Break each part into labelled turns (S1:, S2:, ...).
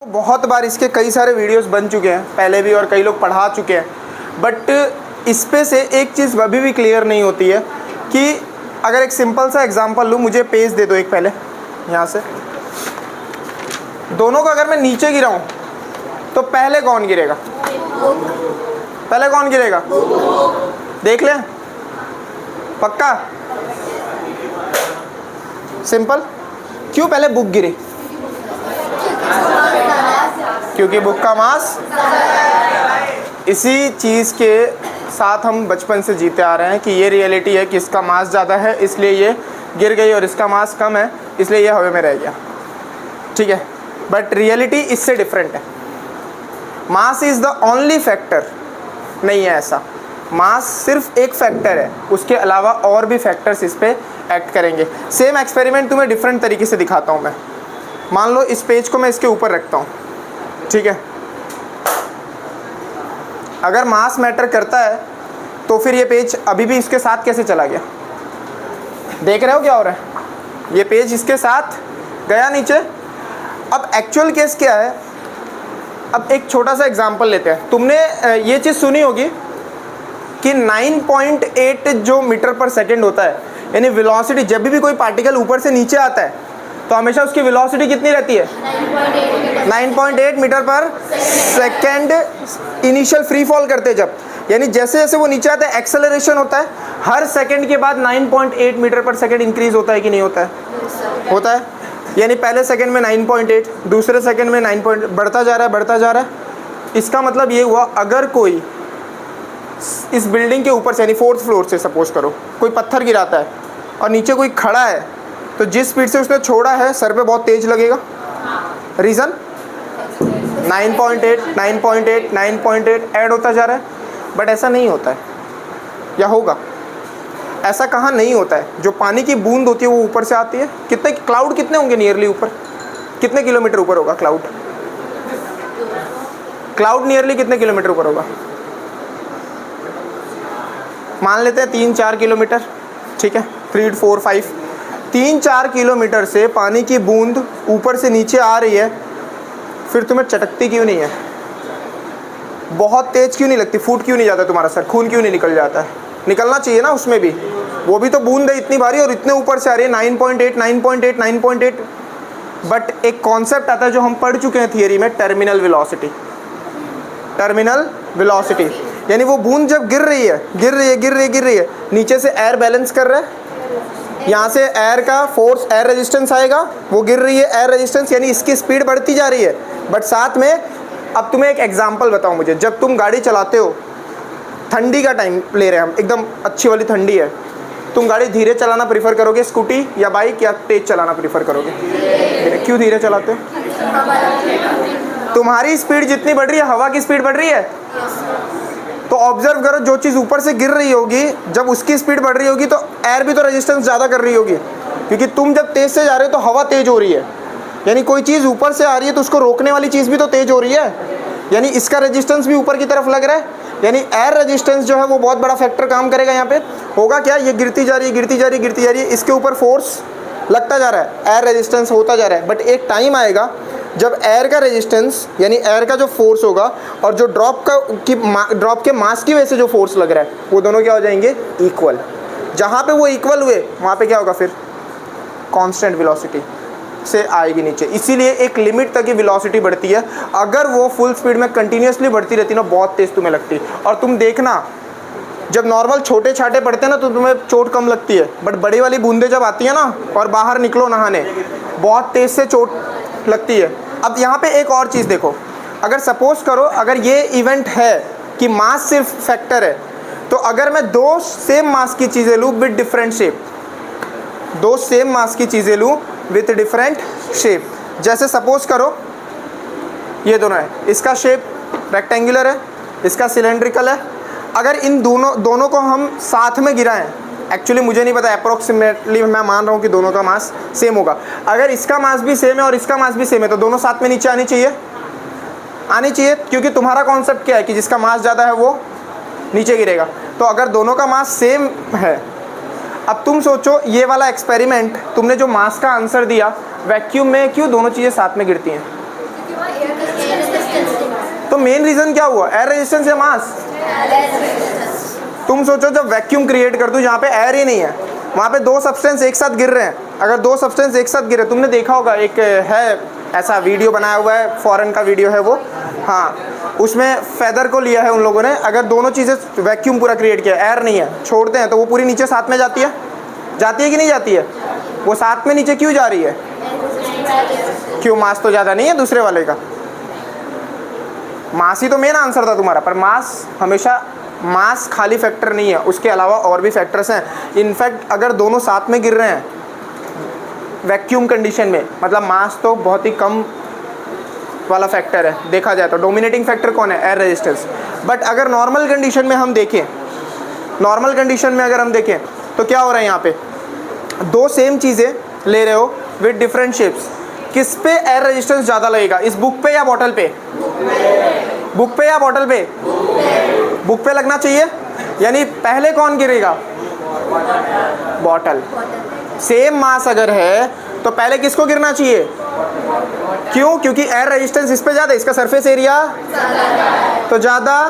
S1: बहुत बार इसके कई सारे वीडियोस बन चुके हैं पहले भी और कई लोग पढ़ा चुके हैं, बट इस पे से एक चीज़ अभी भी क्लियर नहीं होती है कि अगर एक सिंपल सा एग्जांपल लूँ, मुझे पेज दे दो एक पहले यहाँ से, दोनों को अगर मैं नीचे गिराऊँ तो पहले कौन गिरेगा? पहले कौन गिरेगा? देख लें, पक्का सिंपल। क्यों पहले बुक गिरी? क्योंकि बुक का मास, इसी चीज़ के साथ हम बचपन से जीते आ रहे हैं कि ये रियलिटी है कि इसका मास ज़्यादा है इसलिए ये गिर गई और इसका मास कम है इसलिए ये हवा में रह गया, ठीक है। बट रियलिटी इससे डिफरेंट है। Mass is the only factor नहीं है ऐसा। मास सिर्फ एक फैक्टर है, उसके अलावा और भी फैक्टर्स इस पे एक्ट करेंगे। सेम एक्सपेरिमेंट तुम्हें डिफरेंट तरीके से दिखाता हूँ मैं। मान लो इस पेज को मैं इसके ऊपर रखता हूँ, ठीक है। अगर मास मैटर करता है तो फिर ये पेज अभी भी इसके साथ कैसे चला गया? देख रहे हो क्या हो रहा है? ये पेज इसके साथ गया नीचे। अब एक्चुअल केस क्या है? अब एक छोटा सा एग्जांपल लेते हैं। तुमने ये चीज़ सुनी होगी कि 9.8 जो मीटर पर सेकेंड होता है, यानी वेलोसिटी, जब भी कोई पार्टिकल ऊपर से नीचे आता है तो हमेशा उसकी वेलोसिटी कितनी रहती है? 9.8 मीटर पर सेकेंड इनिशियल फ्री फॉल करते हैं जब, यानी जैसे जैसे वो नीचे आता है एक्सेलरेशन होता है। हर सेकंड के बाद 9.8 मीटर पर सेकंड इंक्रीज होता है कि नहीं होता है? होता है। यानी पहले सेकंड में 9.8, दूसरे सेकंड में 9 बढ़ता जा रहा है, बढ़ता जा रहा है। इसका मतलब ये हुआ, अगर कोई इस बिल्डिंग के ऊपर से यानी 4th फ्लोर से सपोज करो कोई पत्थर गिराता है और नीचे कोई खड़ा है, तो जिस स्पीड से उसने छोड़ा है सर पे बहुत तेज लगेगा। रीज़न 9.8 9.8 9.8 ऐड होता जा रहा है। बट ऐसा नहीं होता है, या होगा? ऐसा कहाँ नहीं होता है। जो पानी की बूंद होती है वो ऊपर से आती है। कितने क्लाउड कितने होंगे नियरली ऊपर? कितने किलोमीटर ऊपर होगा क्लाउड? क्लाउड नियरली कितने किलोमीटर ऊपर होगा? मान लेते हैं 3-4 किलोमीटर, ठीक है। 3 4 5 3-4 किलोमीटर से पानी की बूंद ऊपर से नीचे आ रही है, फिर तुम्हें चटकती क्यों नहीं है? बहुत तेज क्यों नहीं लगती? फूट क्यों नहीं जाता तुम्हारा सर? खून क्यों नहीं निकल जाता है? निकलना चाहिए ना उसमें भी। वो भी तो बूंद है इतनी भारी और इतने ऊपर से आ रही है, 9.8 9.8 9.8। बट एक कॉन्सेप्ट आता है जो हम पढ़ चुके हैं थियरी में, टर्मिनल वेलोसिटी। टर्मिनल वेलोसिटी यानी वो बूंद जब गिर रही है, नीचे से एयर बैलेंस कर रहा है, यहाँ से एयर का फोर्स, एयर रेजिस्टेंस आएगा, वो गिर रही है, एयर रेजिस्टेंस, यानी इसकी स्पीड बढ़ती जा रही है। बट साथ में, अब तुम्हें एक एग्जांपल बताओ मुझे, जब तुम गाड़ी चलाते हो, ठंडी का टाइम ले रहे हैं हम, एकदम अच्छी वाली ठंडी है, तुम गाड़ी धीरे चलाना प्रीफर करोगे स्कूटी या बाइक, या तेज चलाना प्रीफर करोगे? क्यों धीरे चलाते हो? तुम्हारी स्पीड जितनी बढ़ रही है, हवा की स्पीड बढ़ रही है। तो ऑब्जर्व करो, जो चीज़ ऊपर से गिर रही होगी, जब उसकी स्पीड बढ़ रही होगी तो एयर भी तो रेजिस्टेंस ज़्यादा कर रही होगी, क्योंकि तुम जब तेज़ से जा रहे हो तो हवा तेज़ हो रही है। यानी कोई चीज़ ऊपर से आ रही है तो उसको रोकने वाली चीज़ भी तो तेज़ हो रही है, यानी इसका रेजिस्टेंस भी ऊपर की तरफ लग रहा है। यानी एयर रेजिस्टेंस जो है वो बहुत बड़ा फैक्टर काम करेगा यहाँ पे। होगा क्या? ये गिरती जा रही है, इसके ऊपर फोर्स लगता जा रहा है, एयर रेजिस्टेंस होता जा रहा है। बट एक टाइम आएगा जब एयर का रेजिस्टेंस, यानी एयर का जो फोर्स होगा और जो ड्रॉप के मास की वजह से जो फोर्स लग रहा है, वो दोनों क्या हो जाएंगे? इक्वल। जहाँ पे वो इक्वल हुए वहाँ पे क्या होगा? फिर कांस्टेंट वेलोसिटी से आएगी नीचे। इसीलिए एक लिमिट तक की वेलोसिटी बढ़ती है। अगर वो फुल स्पीड में कंटिन्यूसली बढ़ती रहती ना, बहुत तेज़ तुम्हें लगती है। और तुम देखना, जब नॉर्मल छोटे छाटे पड़ते हैं ना तो तुम्हें चोट कम लगती है, बट बड़ी वाली बूंदें जब आती है ना और बाहर निकलो नहाने, बहुत तेज़ से चोट लगती है। अब यहाँ पे एक और चीज़ देखो, अगर सपोज करो अगर ये इवेंट है कि मास सिर्फ फैक्टर है, तो अगर मैं दो सेम मास की चीज़ें लूँ विद डिफरेंट शेप, दो सेम मास की चीज़ें लूँ विथ डिफरेंट शेप, जैसे सपोज करो ये दोनों है, इसका शेप रेक्टेंगुलर है, इसका सिलेंड्रिकल है। अगर इन दोनों को हम साथ में गिराएं, एक्चुअली मुझे नहीं पता, अप्रोक्सीमेटली मैं मान रहा हूँ कि दोनों का मास सेम होगा। अगर इसका मास भी सेम है और इसका मास भी सेम है तो दोनों साथ में नीचे आनी चाहिए, क्योंकि तुम्हारा कॉन्सेप्ट क्या है कि जिसका मास ज़्यादा है वो नीचे गिरेगा। तो अगर दोनों का मास सेम है, अब तुम सोचो ये वाला एक्सपेरिमेंट, तुमने जो मास का आंसर दिया, वैक्यूम में क्यों दोनों चीज़ें साथ में गिरती हैं? तो मेन रीजन क्या हुआ, एयर रेजिस्टेंस या मास? तुम सोचो जब वैक्यूम क्रिएट कर दूं जहाँ पे एयर ही नहीं है, वहाँ पे दो सब्सटेंस एक साथ गिर रहे हैं, अगर दो सब्सटेंस एक साथ गिरे, तुमने देखा होगा एक है ऐसा वीडियो बनाया हुआ है, फॉरेन का वीडियो है वो, हाँ, उसमें फेदर को लिया है उन लोगों ने, अगर दोनों चीज़ें वैक्यूम पूरा क्रिएट किया, एयर नहीं है, छोड़ते हैं तो वो पूरी नीचे साथ में जाती है कि नहीं जाती है? वो साथ में नीचे क्यों जा रही है? क्यों? मास तो ज़्यादा नहीं है दूसरे वाले का। मास ही तो मेन आंसर था तुम्हारा, पर मास हमेशा, मास खाली फैक्टर नहीं है, उसके अलावा और भी फैक्टर्स हैं। इनफैक्ट अगर दोनों साथ में गिर रहे हैं वैक्यूम कंडीशन में, मतलब मास तो बहुत ही कम वाला फैक्टर है देखा जाए तो। डोमिनेटिंग फैक्टर कौन है? Air resistance. बट अगर नॉर्मल कंडीशन में हम देखें, नॉर्मल कंडीशन में अगर हम देखें तो क्या हो रहा है, यहाँ पे दो सेम चीज़ें ले रहे हो विद डिफरेंट शेप्स, किस पे एयर रेजिस्टेंस ज़्यादा लगेगा, इस बुक पे या बॉटल पे? बुक पे या बॉटल पे? बुक पे लगना चाहिए, यानी पहले कौन गिरेगा? बॉटल। सेम मास अगर है तो पहले किसको गिरना चाहिए? क्यों? क्योंकि एयर रेजिस्टेंस इस पे ज़्यादा, इसका सरफेस एरिया तो ज़्यादा,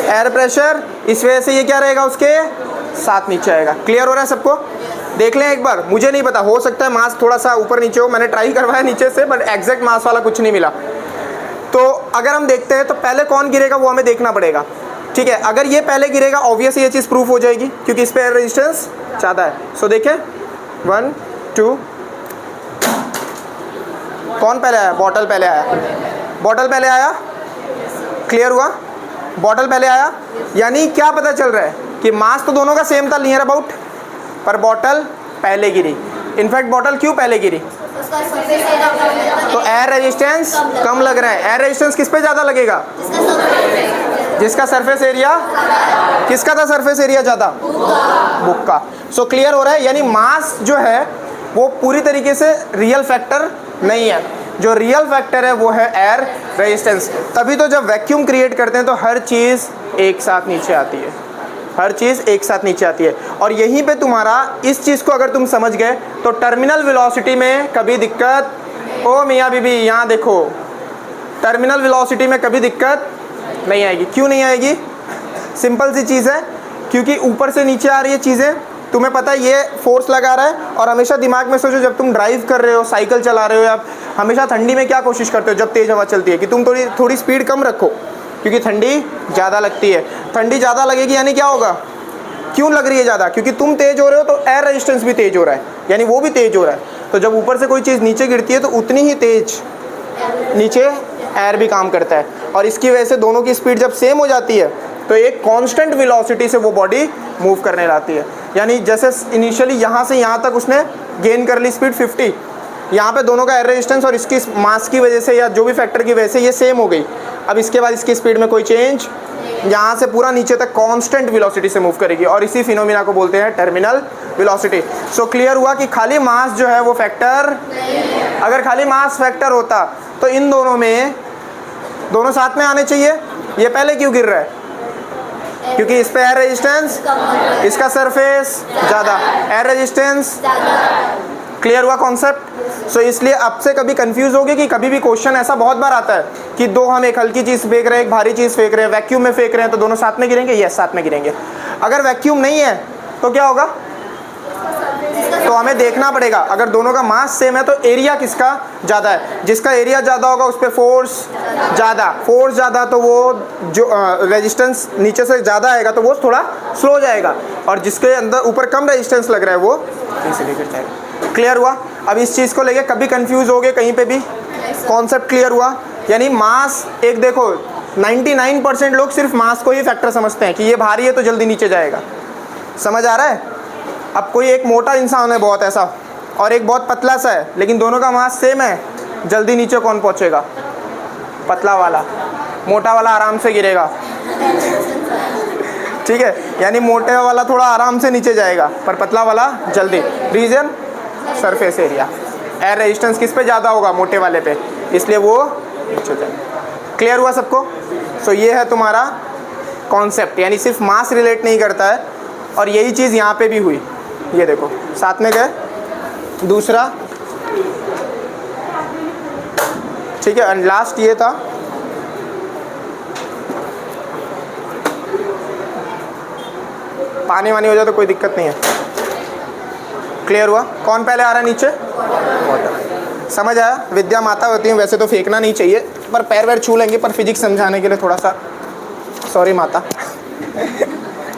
S1: एयर प्रेशर, इस वजह से ये क्या रहेगा, उसके साथ नीचे आएगा। क्लियर हो रहा है सबको? देख लें एक बार, मुझे नहीं पता, हो सकता है मास थोड़ा सा ऊपर नीचे हो, मैंने ट्राई करवाया नीचे से, बट एग्जैक्ट मास वाला कुछ नहीं मिला। तो अगर हम देखते हैं तो पहले कौन गिरेगा वो हमें देखना पड़ेगा, ठीक है? अगर ये पहले गिरेगा ऑब्वियस ये चीज़ प्रूफ हो जाएगी क्योंकि इस पे एयर रेजिस्टेंस ज़्यादा है। सो देखें 1 2, कौन पहले आया? बॉटल पहले आया, बॉटल पहले आया। क्लियर हुआ? बॉटल पहले आया, यानी क्या पता चल रहा है कि मास तो दोनों का सेम था नियर अबाउट, पर बॉटल पहले गिरी। इनफैक्ट बॉटल क्यों पहले गिरी? तो एयर रेजिस्टेंस कम लग रहा है। एयर रेजिस्टेंस किस पे ज़्यादा लगेगा? जिसका सरफेस एरिया, किसका था सरफेस एरिया ज़्यादा? बुक का। सो क्लियर हो रहा है, यानी मास जो है वो पूरी तरीके से रियल फैक्टर नहीं है, जो रियल फैक्टर है वो है एयर रेजिस्टेंस। तभी तो जब वैक्यूम क्रिएट करते हैं तो हर चीज़ एक साथ नीचे आती है, हर चीज़ एक साथ नीचे आती है। और यहीं पे तुम्हारा इस चीज़ को अगर तुम समझ गए तो टर्मिनल वेलोसिटी में कभी दिक्कत, ओ मियाँ बीबी यहाँ देखो, टर्मिनल वेलोसिटी में कभी दिक्कत नहीं आएगी। क्यों नहीं आएगी? सिंपल सी चीज़ है, क्योंकि ऊपर से नीचे आ रही है चीज़ें, तुम्हें पता है ये फोर्स लगा रहा है। और हमेशा दिमाग में सोचो, जब तुम ड्राइव कर रहे हो, साइकिल चला रहे हो, या हमेशा ठंडी में क्या कोशिश करते हो जब तेज़ हवा चलती है कि तुम थोड़ी स्पीड कम रखो, क्योंकि ठंडी ज़्यादा लगती है। ठंडी ज़्यादा लगेगी यानी क्या होगा? क्यों लग रही है ज़्यादा? क्योंकि तुम तेज़ हो रहे हो तो एयर रेजिस्टेंस भी तेज़ हो रहा है, यानी वो भी तेज़ हो रहा है। तो जब ऊपर से कोई चीज़ नीचे गिरती है तो उतनी ही तेज़ नीचे एयर भी काम करता है। और इसकी वजह से दोनों की स्पीड जब सेम हो जाती है तो एक कांस्टेंट वेलोसिटी से वो बॉडी मूव करने लाती है। यानी जैसे इनिशियली यहाँ से यहाँ तक उसने गेन कर ली स्पीड 50, यहाँ पे दोनों का एयर रेजिस्टेंस और इसकी मास की वजह से या जो भी फैक्टर की वजह से ये सेम हो गई। अब इसके बाद इसकी स्पीड में कोई चेंज, यहाँ से पूरा नीचे तक कांस्टेंट वेलोसिटी से मूव करेगी, और इसी फिनोमिना को बोलते हैं टर्मिनल वेलोसिटी। सो क्लियर हुआ कि खाली मास जो है वो फैक्टर, अगर खाली मास फैक्टर होता तो इन दोनों में, दोनों साथ में आने चाहिए। ये पहले क्यों गिर रहा है? क्योंकि इस पे एयर रेजिस्टेंस, इसका सरफेस ज़्यादा, एयर रेजिस्टेंस। क्लियर हुआ कॉन्सेप्ट? सो इसलिए अब से कभी कंफ्यूज होगे कि कभी भी क्वेश्चन ऐसा बहुत बार आता है कि दो, हम एक हल्की चीज़ फेंक रहे हैं, एक भारी चीज़ फेंक रहे हैं, वैक्यूम में फेंक रहे हैं, तो दोनों साथ में गिरेंगे? यस, साथ में गिरेंगे। अगर वैक्यूम नहीं है तो क्या होगा? तो हमें देखना पड़ेगा, अगर दोनों का मास सेम है तो एरिया किसका ज़्यादा है? जिसका एरिया ज़्यादा होगा उस पर फोर्स ज़्यादा, फोर्स ज़्यादा तो वो जो रेजिस्टेंस नीचे से ज़्यादा आएगा तो वो थोड़ा स्लो जाएगा, और जिसके अंदर ऊपर कम रेजिस्टेंस लग रहा है वो इसीलिए गिर जाएगा। क्लियर हुआ? अब इस चीज़ को लेके कभी कंफ्यूज हो गए कहीं पे भी? कॉन्सेप्ट क्लियर हुआ? यानी मास, एक देखो 99% लोग सिर्फ मास को ही फैक्टर समझते हैं कि ये भारी है तो जल्दी नीचे जाएगा। समझ आ रहा है? अब कोई एक मोटा इंसान है बहुत ऐसा, और एक बहुत पतला सा है, लेकिन दोनों का मास सेम है, जल्दी नीचे कौन पहुंचेगा? पतला वाला। मोटा वाला आराम से गिरेगा, ठीक है? यानी मोटे वाला थोड़ा आराम से नीचे जाएगा, पर पतला वाला जल्दी। Reason? Surface area. Air resistance किस पे ज़्यादा होगा? मोटे वाले पे, इसलिए वो नीचे जाएगा। क्लियर हुआ सबको? सो ये है तुम्हारा कॉन्सेप्ट, यानी सिर्फ मास रिलेट नहीं करता है, और यही चीज़ यहाँ पे भी हुई। ये देखो साथ में गए। दूसरा, ठीक है, एंड लास्ट ये था पानी वानी हो जाए तो कोई दिक्कत नहीं है। क्लियर हुआ? कौन पहले आ रहा है नीचे? वाटर। समझ आया? विद्या माता होती है, वैसे तो फेंकना नहीं चाहिए, पर पैर वैर छू लेंगे, पर फिजिक्स समझाने के लिए थोड़ा सा सॉरी माता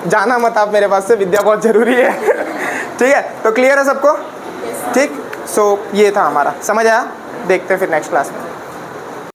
S1: जाना मत आप मेरे पास से, विद्या बहुत ज़रूरी है ठीक है, तो क्लियर है सबको? ठीक, सो ये था हमारा, समझ आया? देखते हैं फिर नेक्स्ट क्लास में।